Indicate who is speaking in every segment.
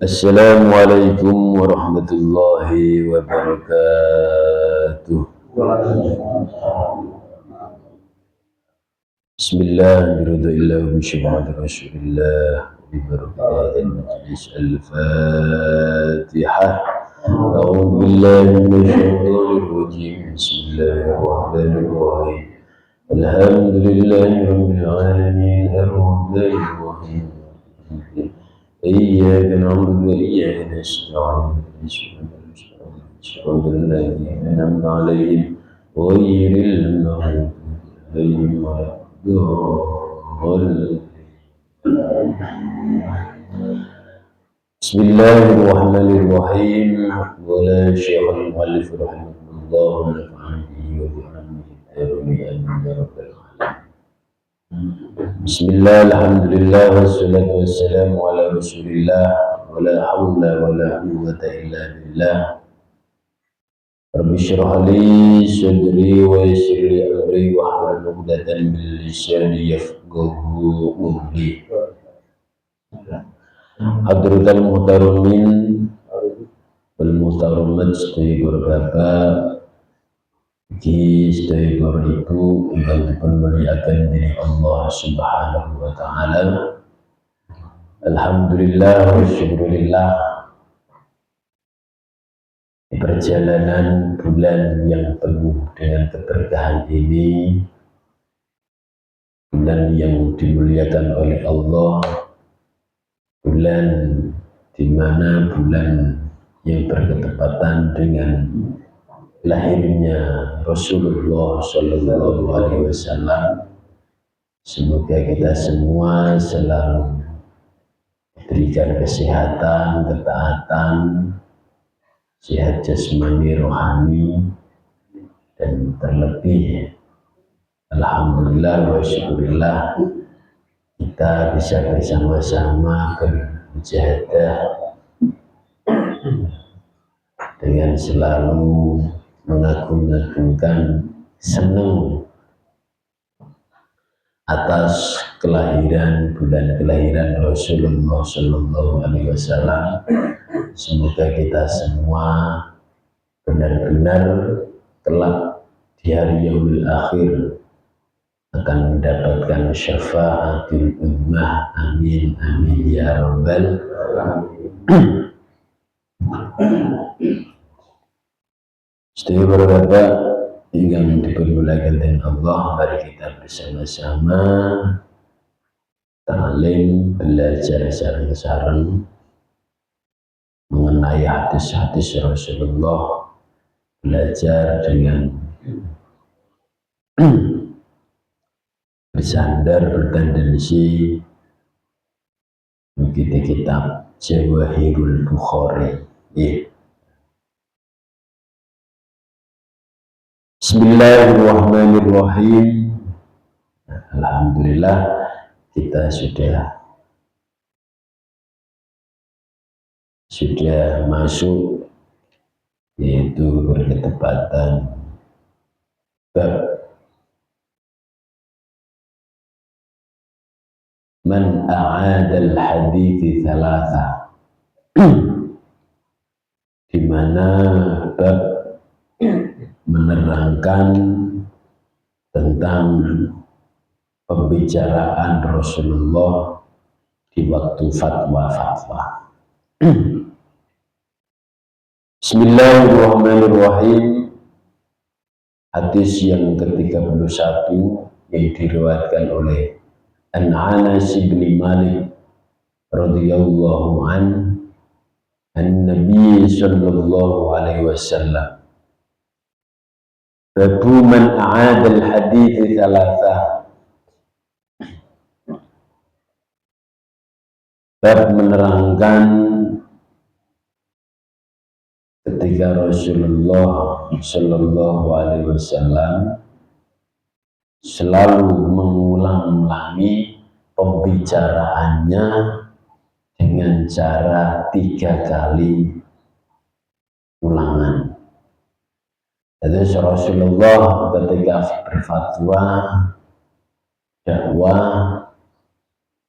Speaker 1: Assalamualaikum warahmatullahi wabarakatuh. Bismillahirrahmanirrahim. Rasulillah Bibarakatuh Majlis Al-Fatihah. A'udhu billahi minasyaitonir rajim. Bismillahirrahmanirrahim. Alhamdulillahi rabbil alamin. Ar-rahmanir rahim. إياك نعبد وإياك نستعين صراط الذين أنعمت عليهم غير المغضوب عليهم ولا الضالين. بسم الله الرحمن الرحيم. ولا شيخ المؤلف رحمه الله ونفعني به وبعلمه الدارين آمين يا رب العالمين. Bismillah, alhamdulillah, wassalatu wassalamu ala rasulillah, wa la hawla wa la quwwata illa billah. Rabbi syrah li sadri wa yassir li amri wa hlul 'uqdatam min lisani yafqahu qawli. Hadratal muhtaramin wal muhtaramat, sedaya bapak di sedaya ibu yang dimuliakan diri Allah Subhanahu wa taala. Alhamdulillah wa syukurillah, di perjalanan bulan yang penuh dengan keberkahan ini, bulan yang dimuliakan oleh Allah, bulan di mana bulan yang berketepatan dengan lahirnya Rasulullah Sallallahu Alaihi Wasallam. Semoga kita semua selalu diberikan kesehatan, ketaatan, sehat jasmani, rohani, dan terlebih alhamdulillah wa syukurillah kita bisa bersama-sama bermujahadah dengan selalu mengagung-agungkan, senang atas kelahiran, bulan kelahiran Rasulullah Sallallahu Alaihi Wasallam. Semoga kita semua benar-benar kelak di hari yaumil akhir akan mendapatkan syafaatul ummah. Amin amin ya rabbal alamin. Sedaya para bapak yang dipermuliakan dengan Allah, mari kita bersama-sama ta'lim, belajar sareng-sareng mengenai hadis-hadis Rasulullah, belajar dengan bersandar, bertendensi mengikuti kitab Jawahirul Bukhari. Bismillahirrahmanirrahim. Alhamdulillah kita sudah masuk, yaitu berketepatan bab man a'adal hadithi thalatha, di mana bab menerangkan tentang pembicaraan Rasulullah di waktu fatwa-fatwa. Bismillahirrahmanirrahim. Hadis yang ke-31 yang diriwayatkan oleh Anas bin Malik radhiyallahu an-Nabi sallallahu alaihi wasallam. Babu man a'ada al-hadits thalatha. Bab menerangkan ketika Rasulullah Sallallahu Alaihi Wasallam selalu mengulang-ulangi pembicaraannya dengan cara 3 kali ulangan. Jadi Rasulullah ketika berfatwa, dakwah,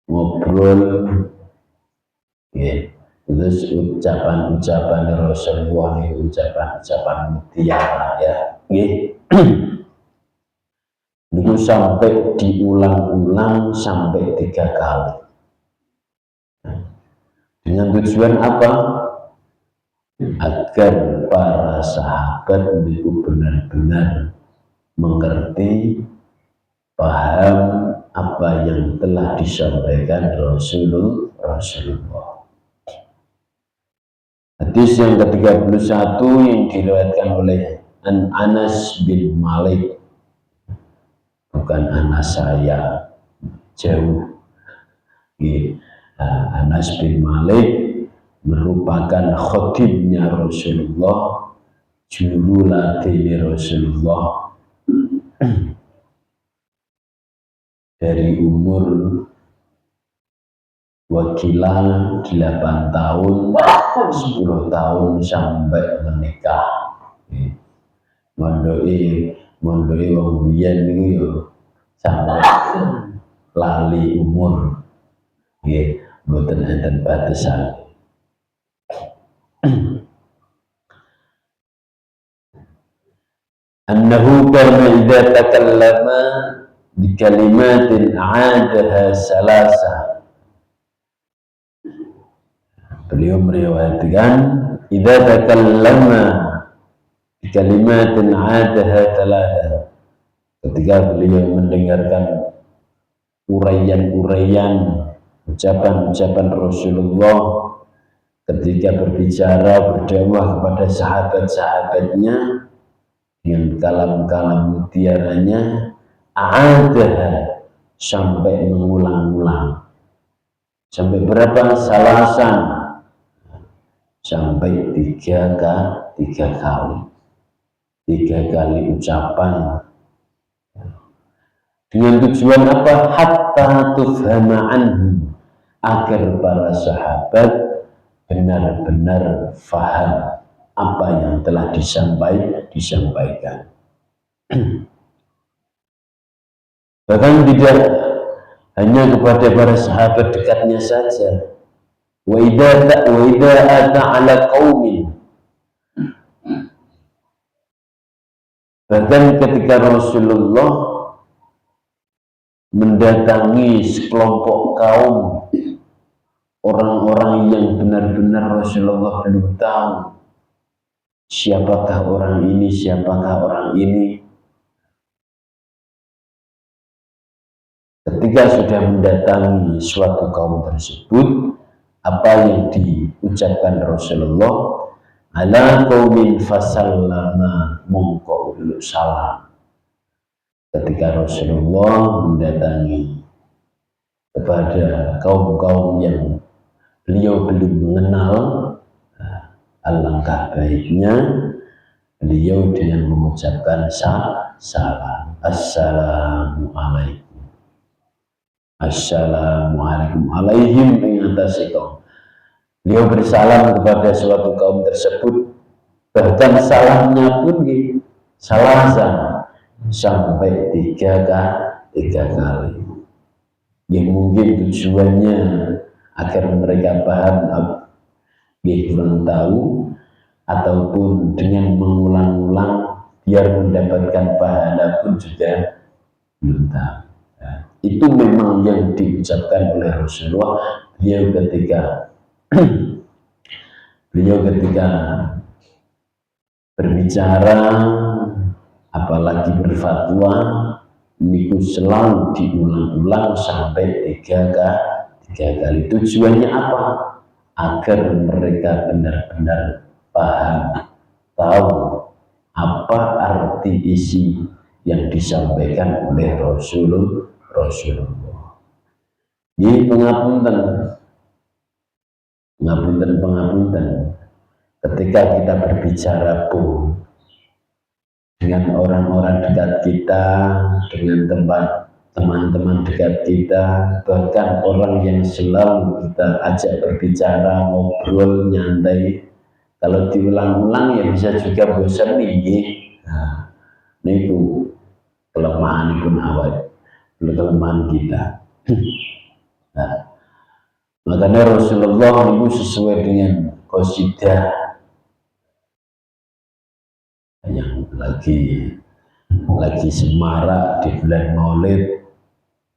Speaker 1: ngobrol, ya, itu Terus ucapan-ucapan Rasulullah ini ucapan-ucapan mutiara ya. Itu sampai diulang-ulang sampai 3 kali. Dengan tujuan apa? Agar para sahabat itu benar-benar mengerti, paham apa yang telah disampaikan Rasulullah. Hadis yang ke-31 yang diriwayatkan oleh Anas bin Malik, bukan Anas saya, jauh. Anas bin Malik merupakan khatibnya Rasulullah, juru latih Rasulullah dari umur wakilan 8 tahun, 10 tahun sampai menikah. Mondoi wong biyen niku yo sampai lali umur. Nggih, mboten enten batasan. Annahu kana idza takallama bi kalimatin a'adaha salasa. Beliau meriwayatkan idza takallama bi kalimatin a'adaha thalatha. Ketika beliau mendengarkan uraian-uraian ucapan-ucapan Rasulullah ketika berbicara berdakwah kepada sahabat-sahabatnya dengan kalam-kalam mutiaranya, a'adaha, sampai mengulang-ulang. Sampai berapa? Salasan, sampai 3 kali. 3 kali ucapan. Dengan tujuan apa? Hatta tufhama anhu, agar para sahabat benar-benar faham apa yang telah disampaikan. Bahkan tidak hanya kepada para sahabat dekatnya saja. Wa idza ata ala qaumin, bahkan ketika Rasulullah mendatangi sekelompok kaum, orang-orang yang benar-benar Rasulullah belum tahu siapakah orang ini, siapakah orang ini. Ketika sudah mendatangi suatu kaum tersebut, apa yang diucapkan Rasulullah, ala qaumin fasallama, mongko uluk salam. Ketika Rasulullah mendatangi kepada kaum-kaum yang beliau belum mengenal, alangkah baiknya beliau dengan mengucapkan salam. Assalamualaikum. Assalamualaikum alaihim, mengatasi kaum. Beliau bersalam kepada suatu kaum tersebut, bahkan salamnya pun salasan sampai 3 kali. Yang mungkin tujuannya agar mereka paham, kurang tahu, ataupun dengan mengulang-ulang biar mendapatkan pahala pun juga belum tahu. Nah, itu memang yang diucapkan oleh Rasulullah. Beliau ketika berbicara, apalagi berfatwa, niku selalu diulang-ulang sampai 3 kali. Tujuannya apa? Agar mereka benar-benar paham, tahu apa arti isi yang disampaikan oleh Rasulullah. Ini pengapunten. Ketika kita berbicara pun dengan orang-orang dekat kita, dengan teman-teman dekat kita, bahkan orang yang selalu kita ajak berbicara, ngobrol, nyantai, kalau diulang-ulang ya bisa juga bosan nih. Nah, itu kelemahan pun awal, kelemahan kita. Nah, Makanya Rasulullah itu sesuai dengan qasidah yang lagi semarak di bulan Maulid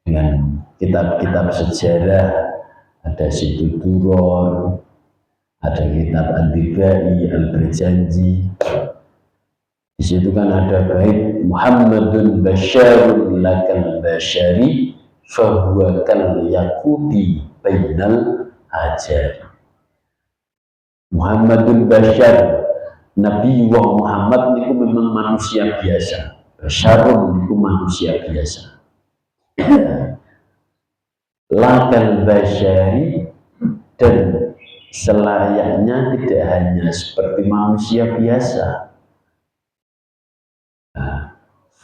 Speaker 1: dengan kitab-kitab sejarah. Ada Situ Duror, ada kitab Antibai, Al-Berjanji. Di situ kan ada bait Muhammadun basyarun lakal basyari fahuwa kal yaquti bainal hajari. Muhammadun basyar, Nabi Muhammad itu memang manusia biasa. Basyarun itu manusia biasa. Lakal basyari, dan selayaknya tidak hanya seperti manusia biasa.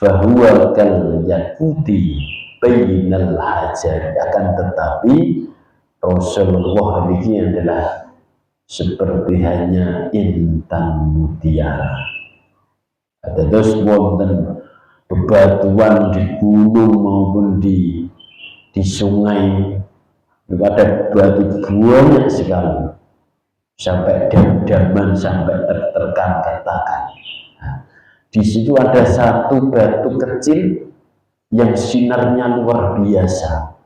Speaker 1: Fahuwa kal yaquti bainal hajari, akan tetapi Rasulullah ini adalah seperti hanya intan mutiara. Ada terus wonten bebatuan di gunung maupun di sungai, juga ada batu banyak sekali sampai dam-daman, sampai terkan-katakan. Di situ ada satu batu kecil yang sinarnya luar biasa.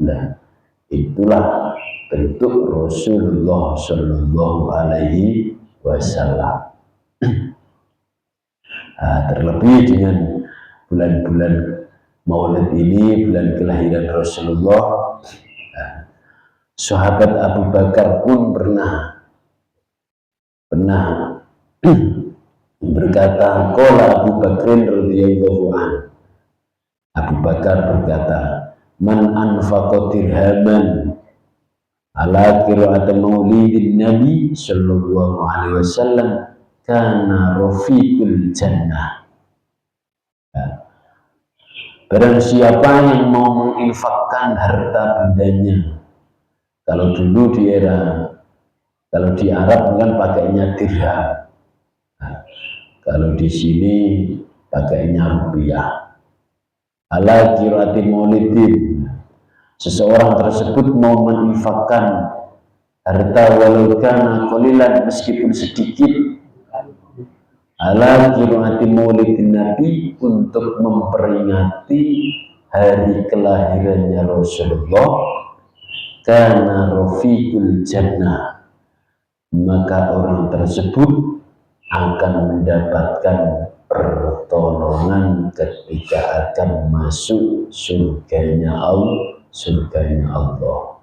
Speaker 1: Nah, itulah bentuk Rasulullah Shallallahu Alaihi Wasallam. Terlebih dengan bulan-bulan Maulid ini, bulan kelahiran Rasulullah, sahabat Abu Bakar pun pernah berkata, qala Abu Bakrin radhiyallahu anhu. Abu Bakar berkata, man anfaqa dirhaman ala qira'at maulidin Nabi sallallahu alaihi wasallam kana rafiqul jannah. Barang siapa yang mau menginfakkan harta bendanya, kalau dulu kalau di Arab kan pakainya dirham, kalau di sini pakainya rupiah. Ala qira'ati maulidin, seseorang tersebut mau menginfakkan harta walau kana qalilan, meskipun sedikit, ala qira'ati maulidin Nabi, untuk memperingati hari kelahirannya Rasulullah, kana rafiqul jannah, maka orang tersebut akan mendapatkan pertolongan ketika akan masuk surganya Allah.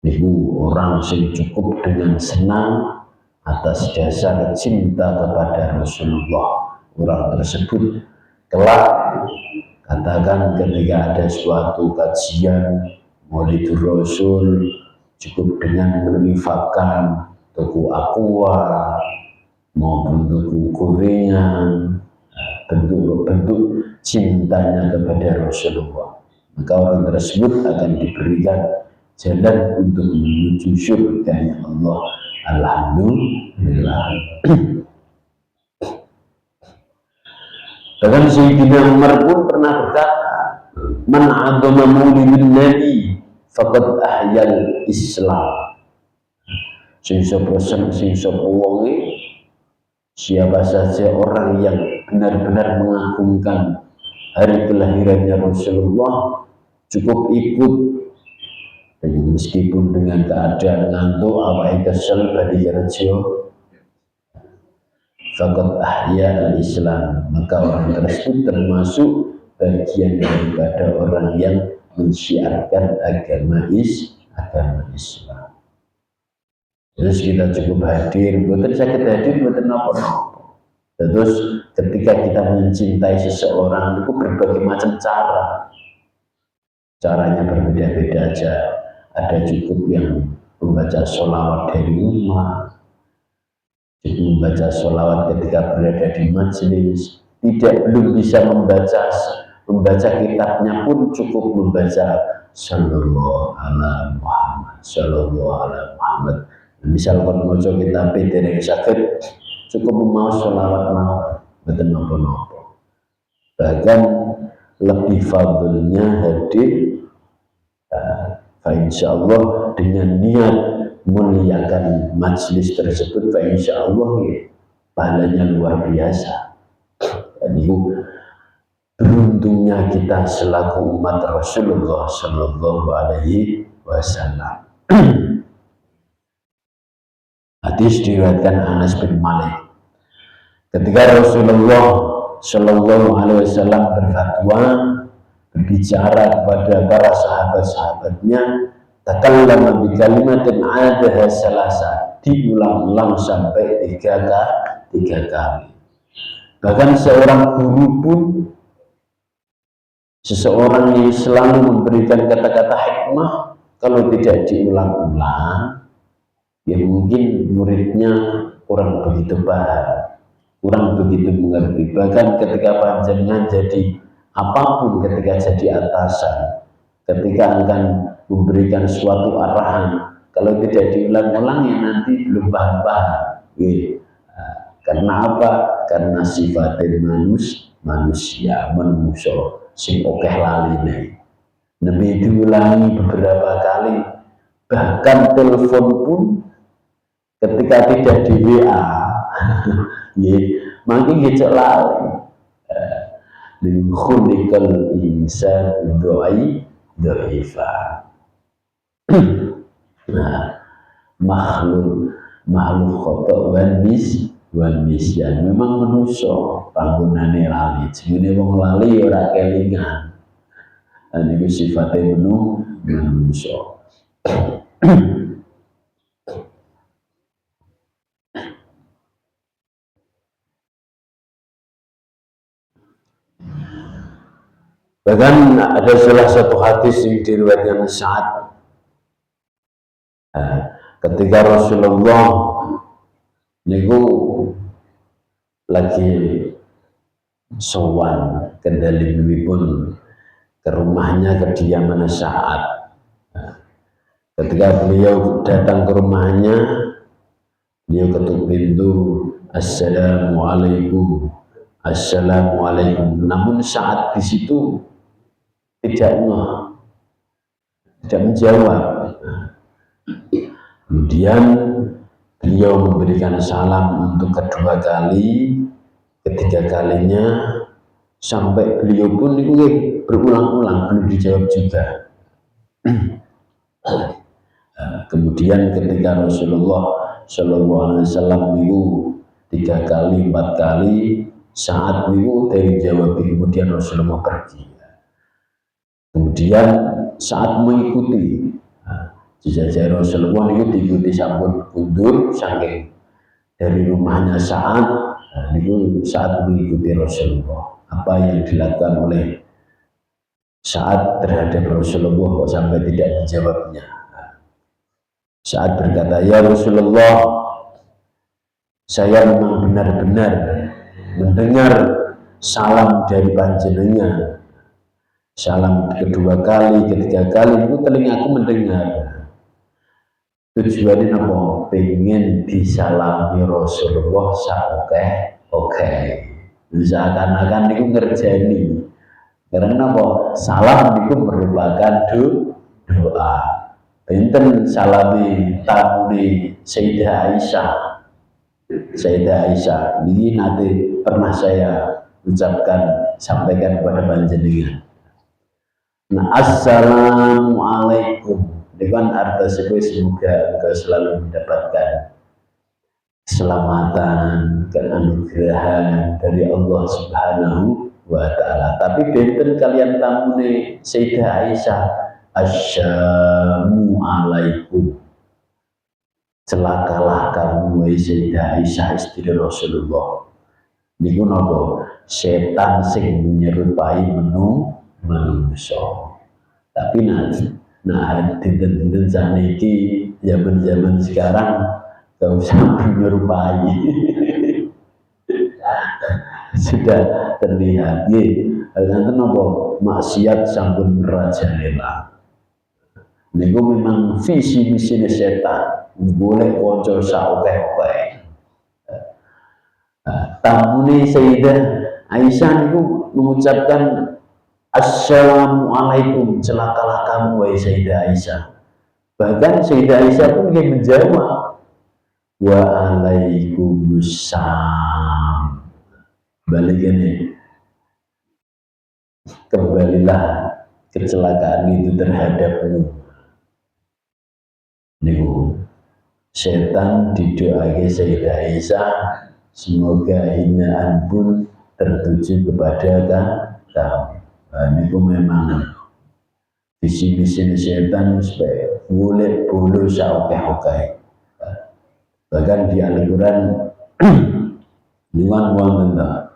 Speaker 1: Itu orang yang cukup dengan senang atas dasar cinta kepada Rasulullah. Orang tersebut kelak, katakan ketika ada suatu kajian Maulidur Rasul, cukup dengan menginfakkan tuku aqua maupun tuku gorengan, bentuk-bentuk cintanya kepada Rasulullah, maka orang tersebut akan diberikan jalan untuk menuju surganya Allah. Alhamdulillah. Bahkan Sayyidina Umar pun pernah berkata, man 'azama maulidin Nabi faqad ahyal Islam. Sing sapa wonge, siapa saja orang yang benar-benar mengagungkan hari kelahirannya Rasulullah, cukup ikut meskipun dengan keadaan ngantuk, awake kesel badi rejo, faqad ahya al-Islam, maka orang tersebut termasuk bagian daripada orang yang mensyiarkan agama Islam. Terus kita cukup hadir, bukan sakit hadir, bukan apa-apa. Terus ketika kita mencintai seseorang itu berbagai macam caranya berbeda-beda aja. Ada cukup yang membaca sholawat dari rumah, cukup membaca sholawat ketika berada di majelis, belum bisa membaca kitabnya pun cukup membaca sallallahu ala Muhammad, sallallahu ala Muhammad. Misalkan mau kitab dari sakit, cukup mau sholawat mau, betul nopo. Bahkan lebih fadlnya hadir Insyaallah dengan niat muliakan majelis tersebut, insyaallah ya, pahalanya luar biasa. Dan itu beruntungnya kita selaku umat Rasulullah Sallallahu Alaihi Wasallam. Hadis diriwayatkan Anas bin Malik. Ketika Rasulullah Sallallahu Alaihi Wasallam berfatwa, berbicara kepada para sahabat-sahabatnya, takallama bi kalimatin adaha salasa, diulang-ulang sampai tiga kali. Bahkan seorang guru pun, seseorang yang selalu memberikan kata-kata hikmah, kalau tidak diulang-ulang, ya mungkin muridnya kurang begitu paham, kurang begitu mengerti. Bahkan ketika panjenengan jadi apapun, ketika jadi atasan, ketika akan memberikan suatu arahan, kalau tidak diulang-ulang ya nanti belum paham-paham. Karena apa? Karena sifatnya manusia sing okeh laline. Nabi diulangi beberapa kali, bahkan telepon pun ketika tidak di WA, makin gecek lali. Khuliqal insan dha'ifa. Nah, makhluk khata wan nisyan. Memang manusia panggonane lali. Jenenge wong lali ora kelingan. Niku sifate manusia. Bahkan ada salah satu hadis yang diriwayatkan Sa'ad, ketika Rasulullah niku lagi sowan kendalipun ke rumahnya, kediaman Sa'ad. Ketika beliau datang ke rumahnya, beliau ketuk pintu, Assalamualaikum, Assalamualaikum. Namun saat di situ tidak menjawab. Kemudian beliau memberikan salam untuk kedua kali, ketiga kalinya, sampai beliau pun itu berulang-ulang belum dijawab juga. Kemudian ketika Rasulullah Shallallahu Alaihi Wasallam itu 3 kali, 4 kali, saat itu dari jawab, kemudian Rasulullah pergi. Kemudian saat mengikuti, jejak Rasulullah itu diikuti sampun mundur saking dari rumahnya saat itu saat mengikuti Rasulullah. Apa yang dilakukan oleh saat terhadap Rasulullah kok sampai tidak dijawabnya? Saat berkata, ya Rasulullah, saya memang benar-benar mendengar salam dari panjenengan. Salam kedua kali, ketiga kali, itu telingaku mendengar. Tujuannya apa? Pengen disalami Rasulullah oke. Seakan-akan itu ngerjani. Karena apa? Salam itu merupakan doa. Benten salami tamuni Sayyidah Aisyah ini nanti pernah saya ucapkan, sampaikan kepada panjenengan. Nah, Assalamualaikum dengan arti semoga engkau selalu mendapatkan keselamatan dan anugerah dari Allah Subhanahu wa Ta'ala. Tapi benten kalian tamune Sayyidah Aisyah, Assalamualaikum, celakalah kamu wahai Sayyidah Aisyah istri Rasulullah. Niku napa? Setan sing menyerupai manusia. Tapi dinten-dinten saniki, zaman-zaman sekarang gak usah menyerupai. Sudah terlihat nanten napa maksiat sampun merajalela. Niku memang visi misi setan, boleh konco saoke-oke. Tamune Sayyidah Aisyah niku mengucapkan Assalamualaikum, celakalah kamu wahai Sayyidah Aisyah. Bahkan Sayyidah Aisyah pun ingin menjawab, wa alaikumussalam. Balik ini, kembalilah kecelakaan itu terhadapmu. Niku setan didoakan Sayyidah Aisyah, semoga hinaan pun tertuju kepada kamu. Nah, niku memang visi-misi setan supaya boleh bulu saoke-oke. Bahkan di Al-Quran nuan tentang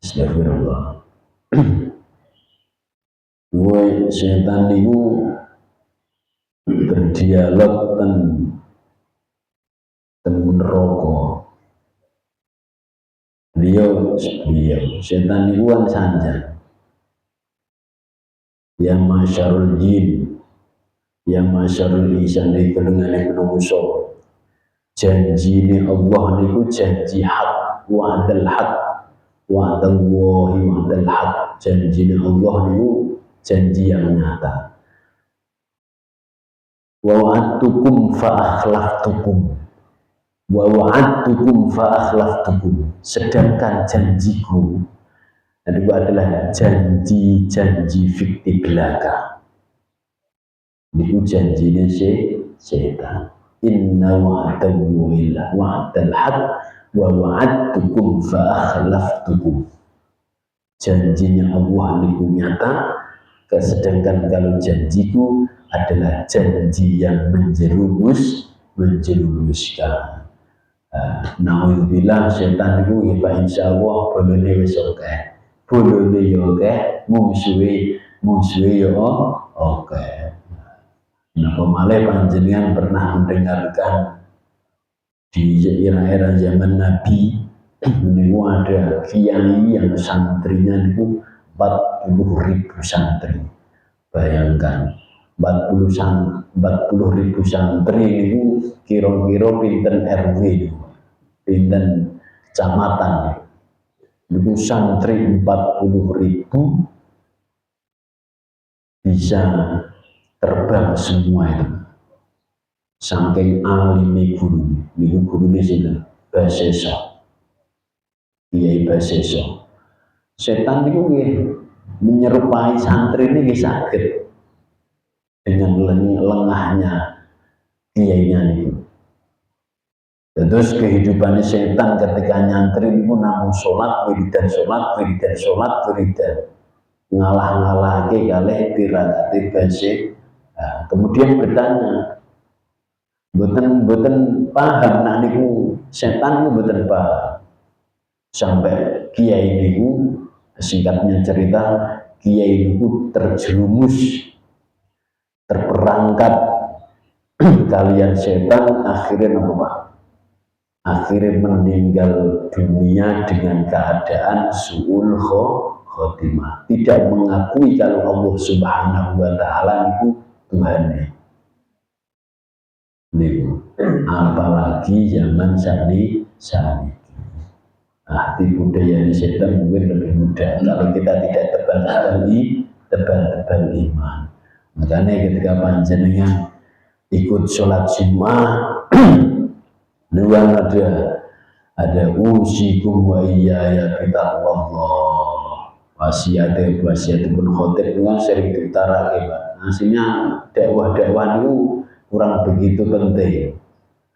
Speaker 1: astagfirullah. Woi setan niku berdialog ten neraka. Beliau setan niku kan sanjang. Yang masyarul jin, yang masyarul insan di kelengane menungso. Janji ini Allah niku janji hak, wa'dal hak, wa'dallahi wa'dal hak. Janji ini Allah niku janji yang nyata. Wa wa'adtukum fa akhlaftukum. Wa wa'adtukum fa akhlaftukum. Sedangkan janjiku itu adalah janji-janji fiktif belaka. Itu janjinya setan. Inna wa'adallahi wa'adal haq wa wa'adtukum fa akhlaftukum. Janjinya Allah itu nyata, sedangkan kalau janjiku adalah janji yang menjerumuskan. Nauzubillah setan itu ya insyaallah bolone wis akeh. Bolone yo akeh, musuhe yo akeh. Napa malih panjenengan pernah mendengarkan di era-era zaman Nabi niku ada kiai yang santrinya niku 40.000 santri. Bayangkan 40.000 santri niku kira-kira pinten RW, pinten kecamatan. Niku santri 40.000 bisa terbang semua itu. Saking alimi guru, niku gurune sinten? Baseso. Kiai Baseso. Setan niku nggih menyerupai santri ini nggih saged dengan lengahnya kiainya niku. Terus kehidupan setan ketika nyantri niku namung sholat wiridan ngalah-ngalahke kalih pirangati base. Nah, kemudian bertanya, boten paham nak niku setan niku boten paham. Sampai kiai niku singkatnya cerita kiai niku terjerumus terperangkap kalian setan, akhirnya apa Pak? Akhirnya meninggal dunia dengan keadaan su'ul khotimah, tidak mengakui kalau Allah Subhanahu wa Ta'ala itu Tuhannya. Apalagi zaman sakniki. Di budaya ini setan mungkin lebih mudah kalau kita tidak tebal iman. Makanya ketika panjenengan ikut sholat Jumat, luang ada usikum wa iyaya bitaqwallah. Wasiatipun khotib itu sering diutarakan, Pak. Hasilnya dakwah-dakwah itu kurang begitu penting.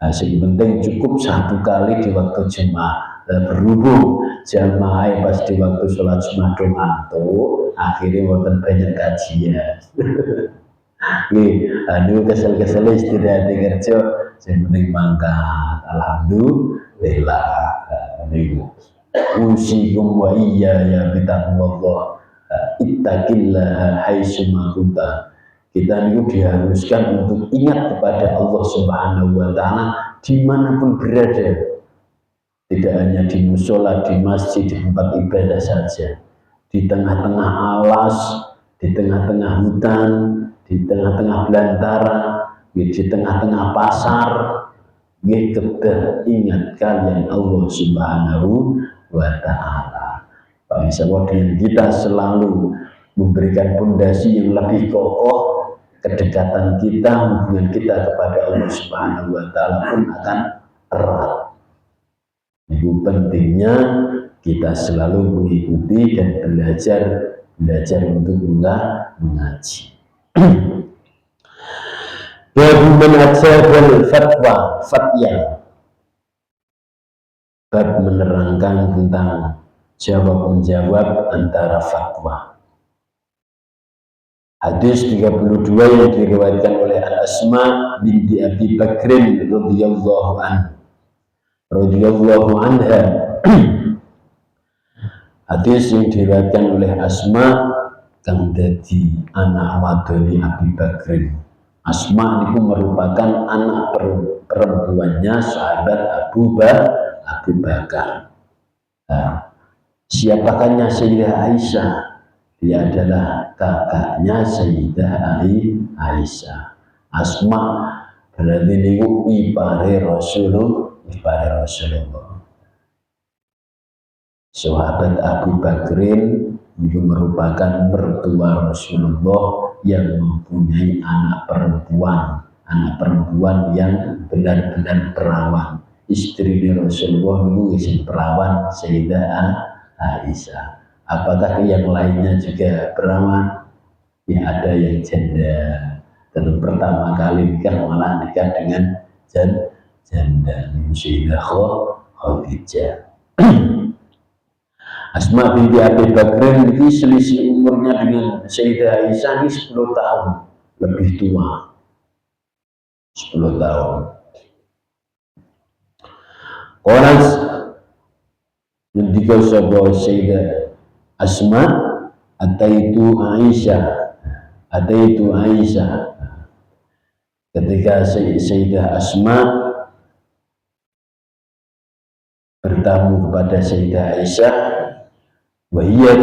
Speaker 1: Hasil penting cukup satu kali di waktu Jumat. Berhubung jamaah pas di waktu sholat Jumat ngantuk, akhirnya wonten banyak kajian. Aduh kesel-kesel istirahat kerja, saya penting mangkat. Alhamdulillah. Usikum wa iyaya bitaqwallah. Ittaqillah haitsu ma kunta. Kita niku diharuskan untuk ingat kepada Allah Subhanahu wa Ta'ala dimanapun berada. Tidak hanya di musola, di masjid, di tempat ibadah saja. Di tengah-tengah alas, di tengah-tengah hutan, di tengah-tengah belantara, di tengah-tengah pasar. Kita ingat kalian Allah Subhanahu wa Ta'ala. Bangsa dengan kita selalu memberikan pondasi yang lebih kokoh kedekatan kita, hubungan kita kepada Allah Subhanahu wa taala pun akan erat. Itu pentingnya kita selalu mengikuti dan belajar untuk mengaji. Bagaimana ajabal fatya, bab menerangkan tentang jawab-menjawab antara fatwa. Hadis 32 yang diriwayatkan oleh Al-Asma binti Abi Bakrin radhiyallahu anha. Hadis yang diriwayatkan oleh Asma kang dadi anak wadone Abi Bakrin. Asma itu merupakan anak perempuannya sahabat Abu Bakar. Nah, siapakahnya Sayyidah Aisyah? Dia adalah kakaknya Sayyidah Aisyah. Asma berarti niku ipare Rasulullah. Sahabat Abu Bakrin itu merupakan mertua Rasulullah yang mempunyai anak perempuan yang benar-benar perawan. Istri Rasulullah itu perawan Sayyidah Aisyah. Apakah yang lainnya juga perawan? Ya, ada yang janda. Dan pertama kali nikah malah nikah dengan janda Sayyidah Khadijah. Asma binti Abi Bakrin ini selisih umurnya dengan Sayyidah Aisyah ini 10 tahun lebih tua. 10 tahun. Orang ketika sebuah Sayyidah Asma ataitu Aisyah ketika Sayyidah Asma bertamu kepada Sayyidah Aisyah, wahiyya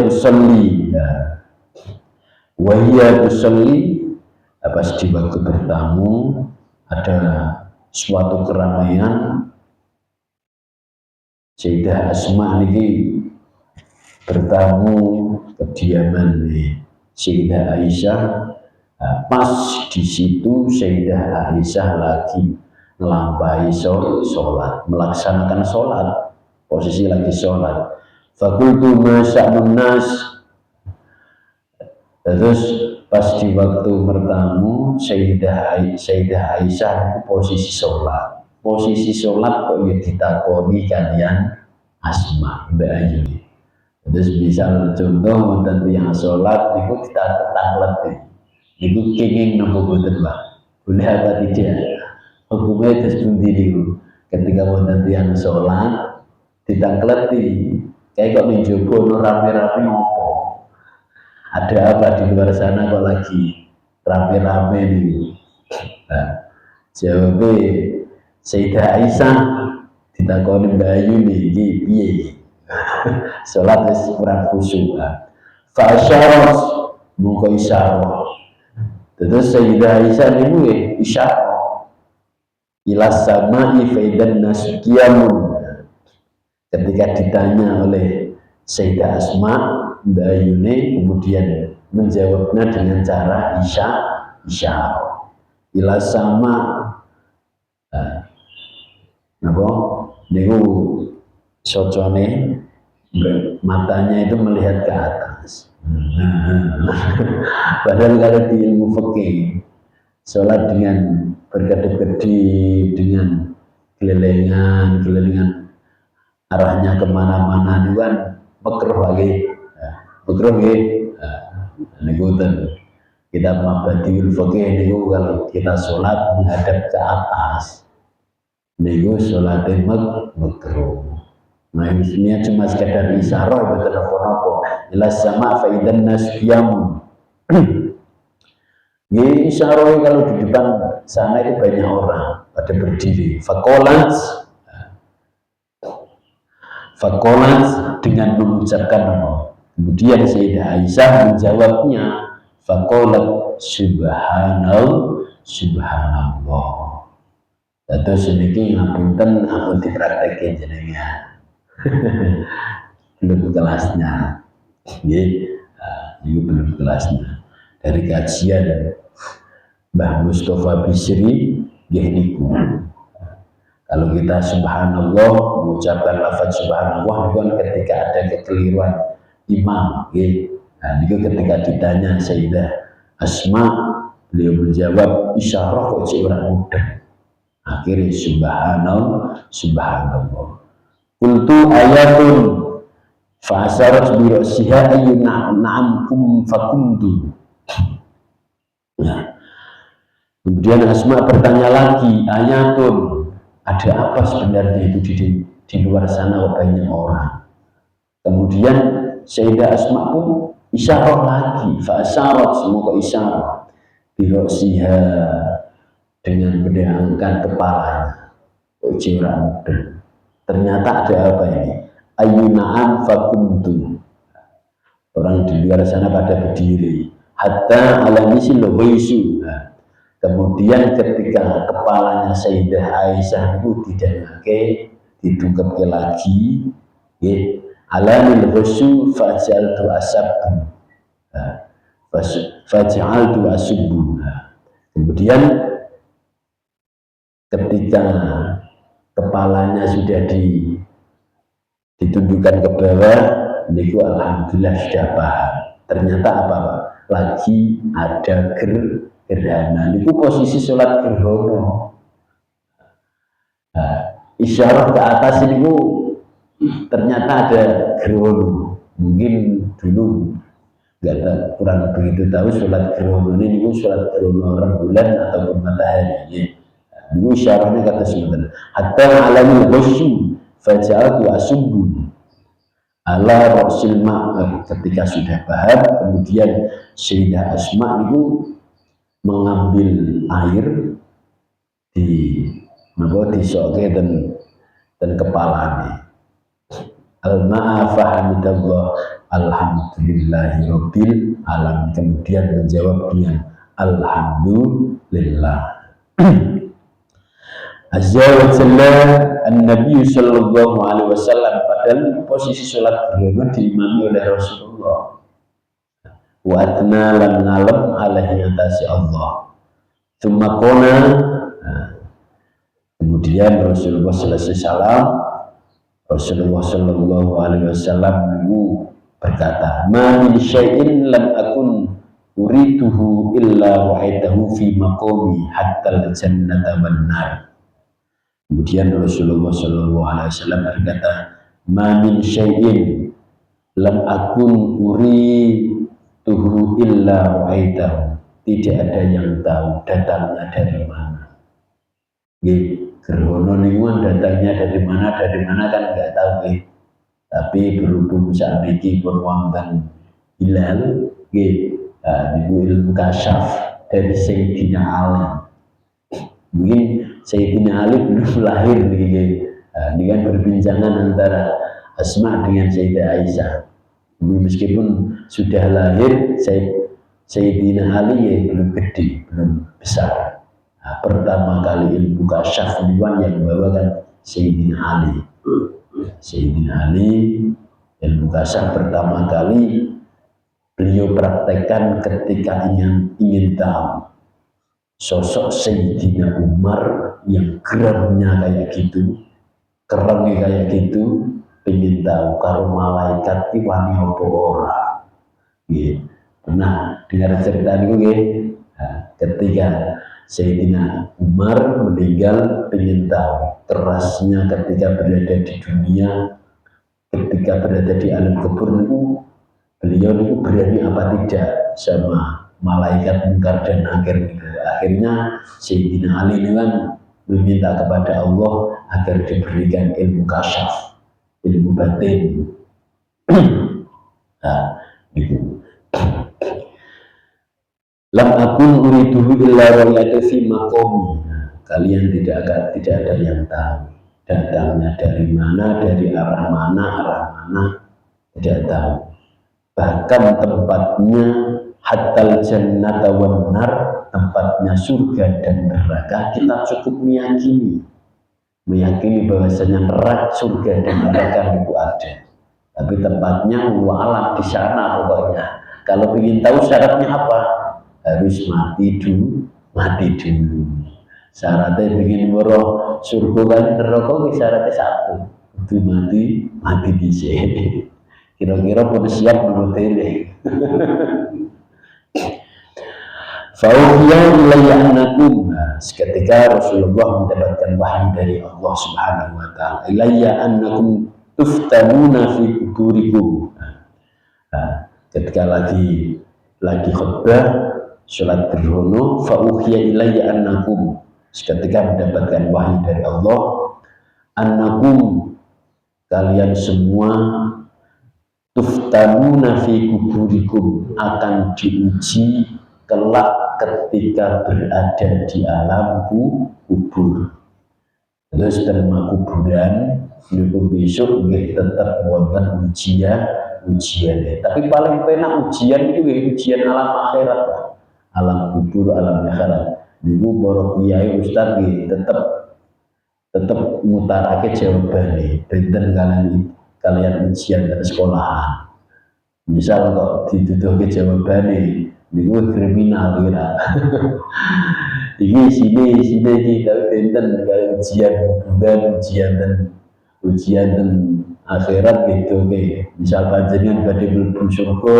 Speaker 1: tusalli pas di waktu bertamu ada suatu keramaian. Sayyidah Asma ini bertamu kediaman Sayyidah Aisyah. Pas di situ Sayyidah Aisyah lagi melampaui sholat, melaksanakan sholat, posisi lagi sholat. Fakultu masya'nun nas. Terus pas di waktu bertamu Sayyidah Aisyah itu posisi sholat. Posisi sholat kok ya ditakoni kalian Asma Mbak Ayu. Terus misal contoh tentang yang sholat itu kita taklet itu kenging nopo boten Mbak, boleh apa tidak? Hukumnya terus sendiri ketika tentang yang sholat ditangkleti kayak kok menjobo rame-rame ngopo, ada apa di luar sana kok lagi rame-rame nih? Nah, jawabnya Sayyidah Aisyah ditakoni Mbak Ayu nih piye sholat wis kurang khusyuk. Fa asyarat mongko isyarah. Terus Sayyidah Aisyah niku isyarah ila sama'i faidan nasqiyamun. Ketika ditanya oleh Sayyidah Asma, Mbak Ayune kemudian menjawabnya dengan cara isyarah ila sama apa niku socone matanya itu melihat ke atas. Padahal kalau di ilmu fikih sholat dengan berkedip-kedip, dengan kelilingan arahnya kemana-mana itu kan makruh lagi, makruh ya. Niku kita mabadiul fikih niku kalau kita sholat menghadap ke atas, niku sholatnya makruh. Nah ini cuma sekedar isyarah betul apa-apa. Jelas sama faidan nasqiyamun. Ini isyarah kalau di depan sana itu banyak orang pada berdiri. Fakolat dengan mengucapkan nama. Kemudian Sayyidah Aisyah menjawabnya. Fakolat subhanallah. Terus ini ngapunten ampun dipraktekin jenengan. Belum kelasnya, ini belum kelasnya. Dari kajian Mbah Mustafa Bisri nggih niku. Kalau kita subhanallah mengucapkan lafaz subhanallah itu kan ketika ada kekeliruan imam, nggih. Nah, niku ketika ditanya Sayyidah Asma, beliau menjawab isyarah kok cek ora mudah. Akhirnya subhanallah, subhanallah. Qultu ayatun fa asarat bi ra'siha ayyuna na'amkum fakuntu. Ya. Kemudian Asma bertanya lagi, ayatun, ada apa sebenarnya itu di luar sana banyak orang. Kemudian Sayyidah Asma pun isyarah lagi, fa asarat, semoga isyarah bi ra'siha, dengan mendengangkan kepalanya. Ora mudah. Ternyata ada apa ini? Ayyuna'am fakuntu. Orang di luar sana pada berdiri. Hatta ala misil ghaisu. Kemudian ketika kepalanya Sayyidah Aisyah itu didungkep lagi, alamil ghaisu faj'altu asabbu. Faj'altu asubbu. Kemudian ketika kepalanya sudah ditundukkan ke bawah, niku alhamdulillah sudah paham. Ternyata apa Pak? Lagi ada gerhana. Niku posisi sholat gerhana. Nah, isyarah ke atas niku ternyata ada gerhana. Mungkin dulu nggak kurang begitu tahu sholat gerhana ini niku sholat gerhana rembulan ataupun matahari. Dulu isyarahnya kata sebenarnya hatta alamil ghasyu faja'altu asubbu ala ra'sil ma'. Ketika sudah paham, kemudian Sayyidah Asma itu mengambil air di soke dan kepalanya. Al-ma'a fahamidallah alhamdulillahi rabbil alam. Kemudian menjawab dengan alhamdulillah. Azza wa jalla an-nabi sallallahu alaihi wasallam, padahal posisi sholat gerhana diimami oleh Rasulullah. Wa atna lan ngalem alaihi atasi Allah. Tsumma qala, kemudian Rasulullah selesai salam, Rasulullah sallallahu alaihi wasallam berkata, ma min syai'in lam akun urituhu illa wa'itahu fi maqami hatta al-jannata wan nar. Kemudian Rasulullah Shallallahu Alaihi Wasallam berkata, "Ma min syai'in lam akun urituhu illa wa'itahu." Tidak ada yang tahu datangnya dari mana. Gerhana niku datangnya dari mana kan nggak tahu. Tapi berhubung saat ini pun wonten hilal, niku ilmu kasyaf dari Sayyidina Ali. Mungkin Sayyidina Ali belum lahir nih, ini kan perbincangan antara Asma dengan Sayyidah Aisyah. Meskipun sudah lahir, Sayyidina Ali ya belum gede, belum besar. Nah, pertama kali ilmu kasyaf yang membawakan Sayyidina Ali. Sayyidina Ali ilmu kasyaf pertama kali beliau praktekkan ketika ingin tahu sosok Sayyidina Umar yang geramnya kayak gitu, kerengnya kayak gitu, pengen tahu karo malaikat iki wani apa ora. Nggih. Nah, dengar cerita niku nggih. Ketika Sayyidina Umar meninggal, pengen tahu kerasnya ketika berada di dunia, ketika berada di alam kubur niku, beliau niku berani apa tidak sama malaikat mungkar dan nakir. Akhirnya Sayyidina Ali ini kan meminta kepada Allah agar diberikan ilmu kasyaf, ilmu batin. Nah, itu. Lam akun uriduhu illa ra'yatu fi maqami. Kalian tidak ada yang tahu datangnya dari mana, dari arah mana, tidak tahu. Bahkan tempatnya hatal jannata wan nar, tempatnya surga dan neraka, kita cukup meyakini bahwasanya neraka, surga dan neraka itu ada. Tapi tempatnya walah di sana pokoknya. Kalau ingin tahu syaratnya apa? Harus mati dulu, mati dulu. Syaratnya bikin murah surga kali neraka syaratnya satu, itu mati di sini. Kira-kira pun siap menurut ini. Fauhiya ilayya annakum, seketika Rasulullah mendapatkan wahyu dari Allah Subhanahu wa taala, ilayya annakum tuftanuna fi kuburikum. Ketika lagi khutbah salat gerhana, fauhiya ilayya annakum, seketika mendapatkan wahyu dari Allah, annakum, kalian semua, tuftanuna fi kuburikum, akan diuji kelak ketika berada di alam kubur. Terus terima kuburan, niku besok nggih tetap wonten ujian. Tapi paling penak ujian itu ujian alam akhirat, alam kubur, alam akhirat. Niku para kiai ustaz nggih tetap mutarake jawabane. Benten kalian ujian dari sekolahan. Misal kok dituduhke jawabane niku kriminal kira. Iki sini tapi benten kali ujian dan akhirat gitu ke. Misal panjenengan badhe mlebu surga,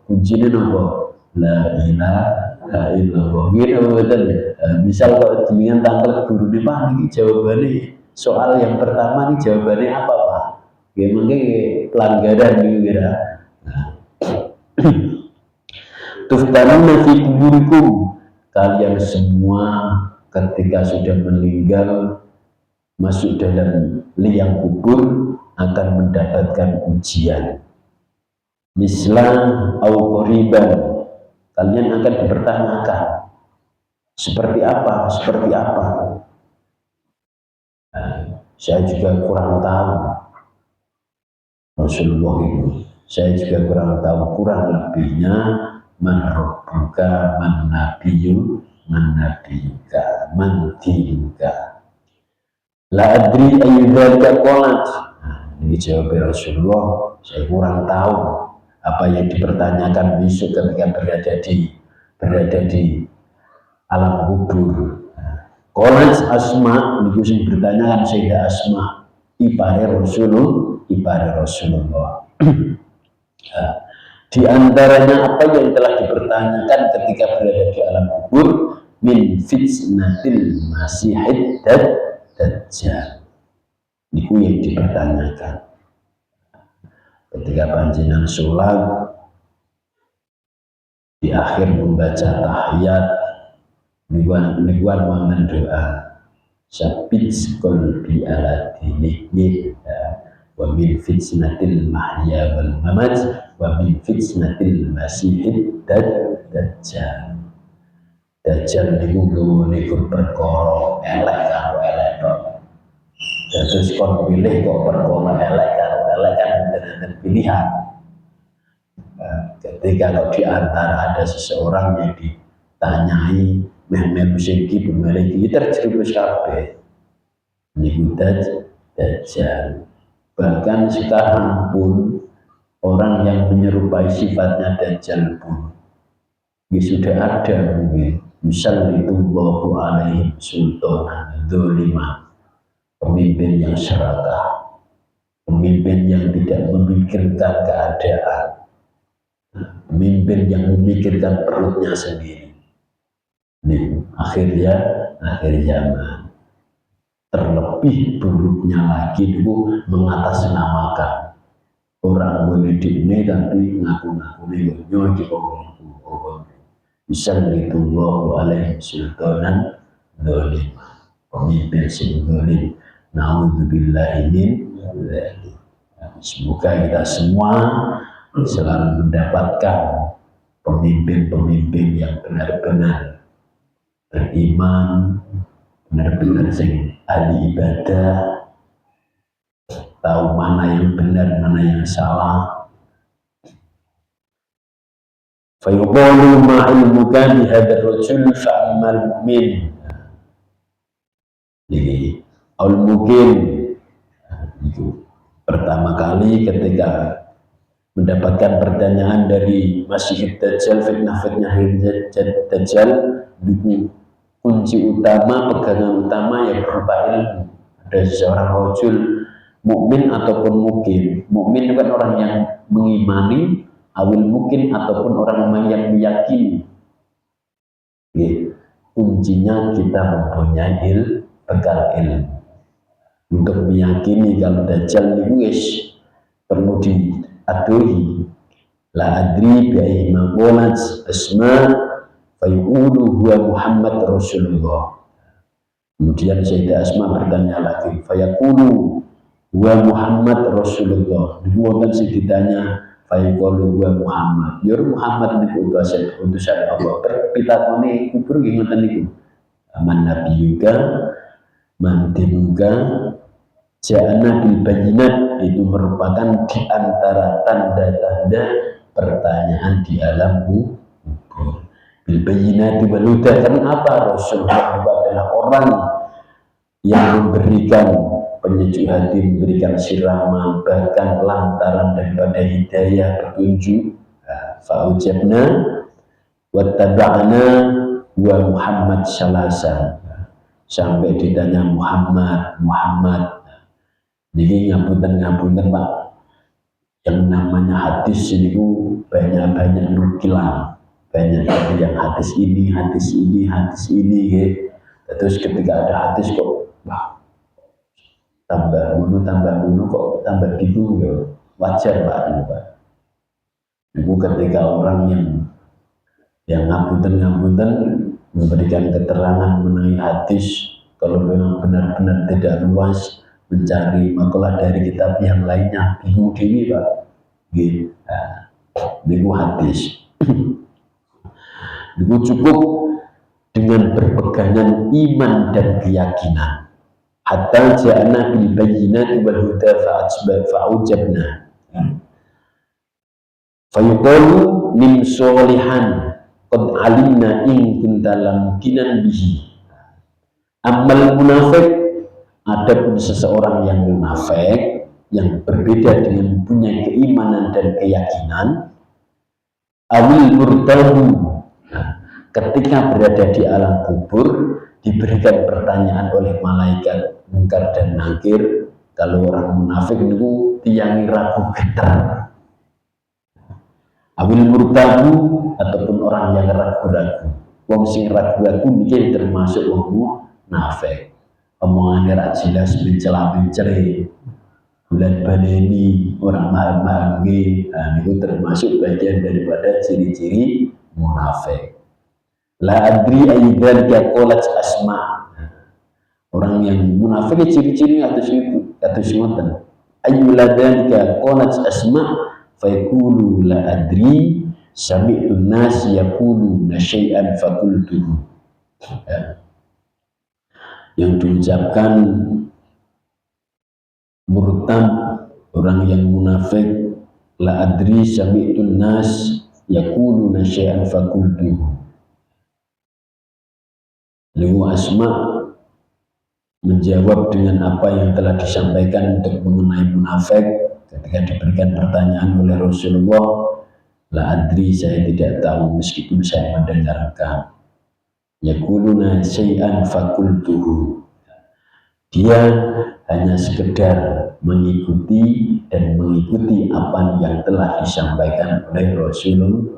Speaker 1: kuncine napa? La ilaha illallah. Gitu betul. Misal kok jenengan tangkel gurune Pak niki jawabane soal yang pertama nih jawabannya apa Pak? Nggih mengke pelanggaran niku kira. Tuftanuna fi kuburikum, kalian semua ketika sudah meninggal masuk dalam liang kubur akan mendapatkan ujian. Mislan au qoriban, kalian akan dipertanyakan seperti apa. Saya juga kurang tahu Rasulullah itu. Saya juga kurang tahu, kurang lebihnya man rabbuka, man nabiyuka, man dinuka. La adri ayyudzalika qalat. Ini jawab Rasulullah, saya kurang tahu apa yang dipertanyakan besok ketika berada di alam kubur. Qalat Asma, niku sing bertanya kan Sayyidah Asma, ipare Rasulullah. Di antaranya apa yang telah dipertanyakan ketika berada di alam kubur, min fitnatil masihid dajjal. Itu yang dipertanyakan. Ketika panjenengan sholat, di akhir membaca tahiyat, nikuan wonten doa, sabit qalbi ala dinik, wa min fitnatil mahya wal mamat, wa min fitnatil masihid dajjal. Dajjal niku nggone perkara elek karo elek tok. Terus kon pilih kok perkara elek karo elek kan dengan pilihan. Ketika kalau di antara ada seseorang yang ditanyai meh-meh musiki memiliki terjerumus kabeh. Niku Dajjal. Bahkan sekarang pun orang yang menyerupai sifatnya Dajjal pun sudah ada mungkin. Misallitullahu alaihi sultanan dzalima, pemimpin yang serakah, pemimpin yang tidak memikirkan keadaan, pemimpin yang memikirkan perutnya sendiri. Ini akhir zaman. Terlebih buruknya lagi itu mengatasnamakan orang mendidik ini tapi ngaku-ngaku nyonya di orang. Bismillahirrahmanirrahim alaihi sultanan dzalim, pemimpin sing dzalim. Nauzubillahi min dzalik. Semoga kita semua selalu mendapatkan pemimpin-pemimpin yang benar-benar beriman, benar-benar sing ahli ibadah, tahu mana yang benar, mana yang salah. Fayuqalu ma'ilmuka bihadar rajul fa'amal mu'min. Jadi al-muqim itu pertama kali ketika mendapatkan pertanyaan dari Masih Dajjal, fitnah Dajjal, itu kunci utama, pegangan utama yang berupa ilmu. Ada seseorang rajul mukmin ataupun mungkin. Mukmin itu kan orang yang mengimani, awil mungkin ataupun orang yang meyakini. Kuncinya kita mempunyai bekal ilmu untuk meyakini kalau Dajjal itu perlu diaduhi. La adri bi'ayhi maqolat asma fayu'ulu huwa Muhammad Rasulullah. Kemudian Sayyidah Asma bertanya lagi, fayaqulu huwa Muhammad Rasulullah. Dibuatkan ditanya, fayaqulu huwa Muhammad. Ya Muhammad niku utusan Allah. Pitakone kubur nggih ngoten niku. Man nabiyuka man dinuka ja'ana bil bayyinat, itu merupakan di antara tanda-tanda pertanyaan di alam kubur. Bil bayyinati wal huda, karena apa? Rasulullah adalah orang yang memberikan penyejuk hati, memberikan siraman, bahkan lantaran daripada hidayah petunjuk. Fa'ujabna wattaba'na wa Muhammad salasa, sampai ditanya Muhammad. Jadi ngapunten Pak, yang namanya hadis ini banyak nukilan, banyak yang hadis ini ya. Terus ketika ada hadis kok tambah munu kok tambah gitu ya, wajar Pak. Itu ketika orang yang ngapunten memberikan keterangan mengenai hadis, kalau memang benar-benar tidak luas mencari makalah dari kitab yang lainnya, bingung dewi Pak. Gitu. Itu hadis. Itu cukup dengan berpegangan iman dan keyakinan. Hatta ja'ana bil bayyinati wal huda fa'ujabna. Fayuqalu lim solihan qad alimna in kunta lamkinan bihi. Amal munafik, adapun seseorang yang munafik yang berbeda dengan punya keimanan dan keyakinan, awil murtahu, ketika berada di alam kubur diberikan pertanyaan oleh malaikat mungkar dan nakir. Kalau orang munafik itu tiang ragu getar. Awil murtahu, ataupun orang yang ragu-ragu. Wong sing ragu-ragu mungkin termasuk wong munafik. Omongannya rak jelas, mencela-mencela, bulan baleni, orang mahal-mahal, itu termasuk bagian daripada ciri-ciri munafik. La adri ayyudzalika qalat Asma. Orang yang munafik ciri-ciri atus ngoten. Ayyudzalika qalat Asma fa yaqulu la adri sami'tu an-nas yaquluna syai'an fa qultuhu. Yang diucapkan murtab, orang yang munafik, la adri sami'tu an-nas yaquluna syai'an fa qultuhu. Lalu Asma menjawab dengan apa yang telah disampaikan untuk mengenai munafik ketika diberikan pertanyaan oleh Rasulullah. La adri, saya tidak tahu meskipun saya mendengarkan. Yaquluna syai'an fakultuhu. Dia hanya sekedar mengikuti apa yang telah disampaikan oleh Rasulullah.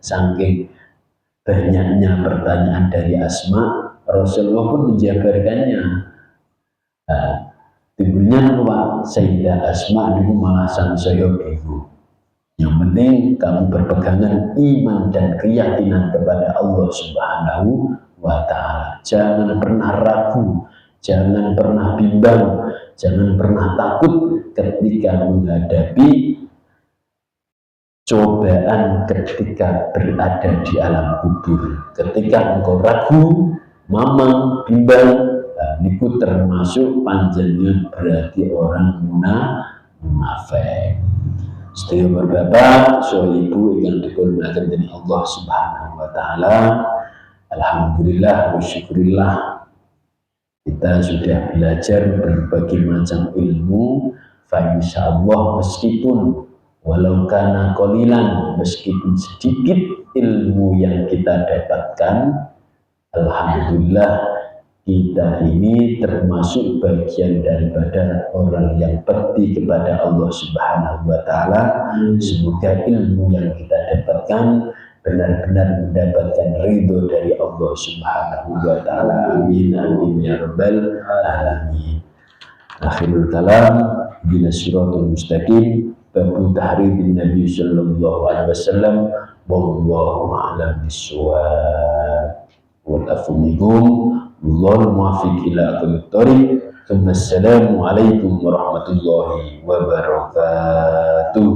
Speaker 1: Saking banyaknya pertanyaan dari Asma, Rasulullah pun menjabarkannya. Timbulnya Pak Sayyidah Asma itu malah saya bingung. Yang penting kamu berpegangan iman dan keyakinan kepada Allah Subhanahu wa Ta'ala. Jangan pernah ragu, jangan pernah bimbang, jangan pernah takut ketika menghadapi cobaan ketika berada di alam kubur. Ketika engkau ragu, mamang, bimbang, itu termasuk panjenengan berarti orang munafik. Sedaya bapak, so ibu yang dihormati dari Allah Subhanahu wa Ta'ala, alhamdulillah wa syukurillah, kita sudah belajar berbagai macam ilmu. Fa insyaallah, meskipun walau kana qalilan, meskipun sedikit ilmu yang kita dapatkan, alhamdulillah kita ini termasuk bagian daripada orang yang bekti kepada Allah Subhanahu wa Ta'ala. Semoga ilmu yang kita dapatkan benar-benar mendapatkan ridho dari Allah Subhanahu wa Ta'ala. Amin amin ya rabbal alamin. Akhirul kalam, bina siratul mustaqim, babu tahridin Nabi sallallahu alaihi wasallam, wallahu a'lam bishawab. Wal afu minkum, wallahu muwaffiq ila aqwamit thoriq. Assalamu alaikum warahmatullahi wabarakatuh.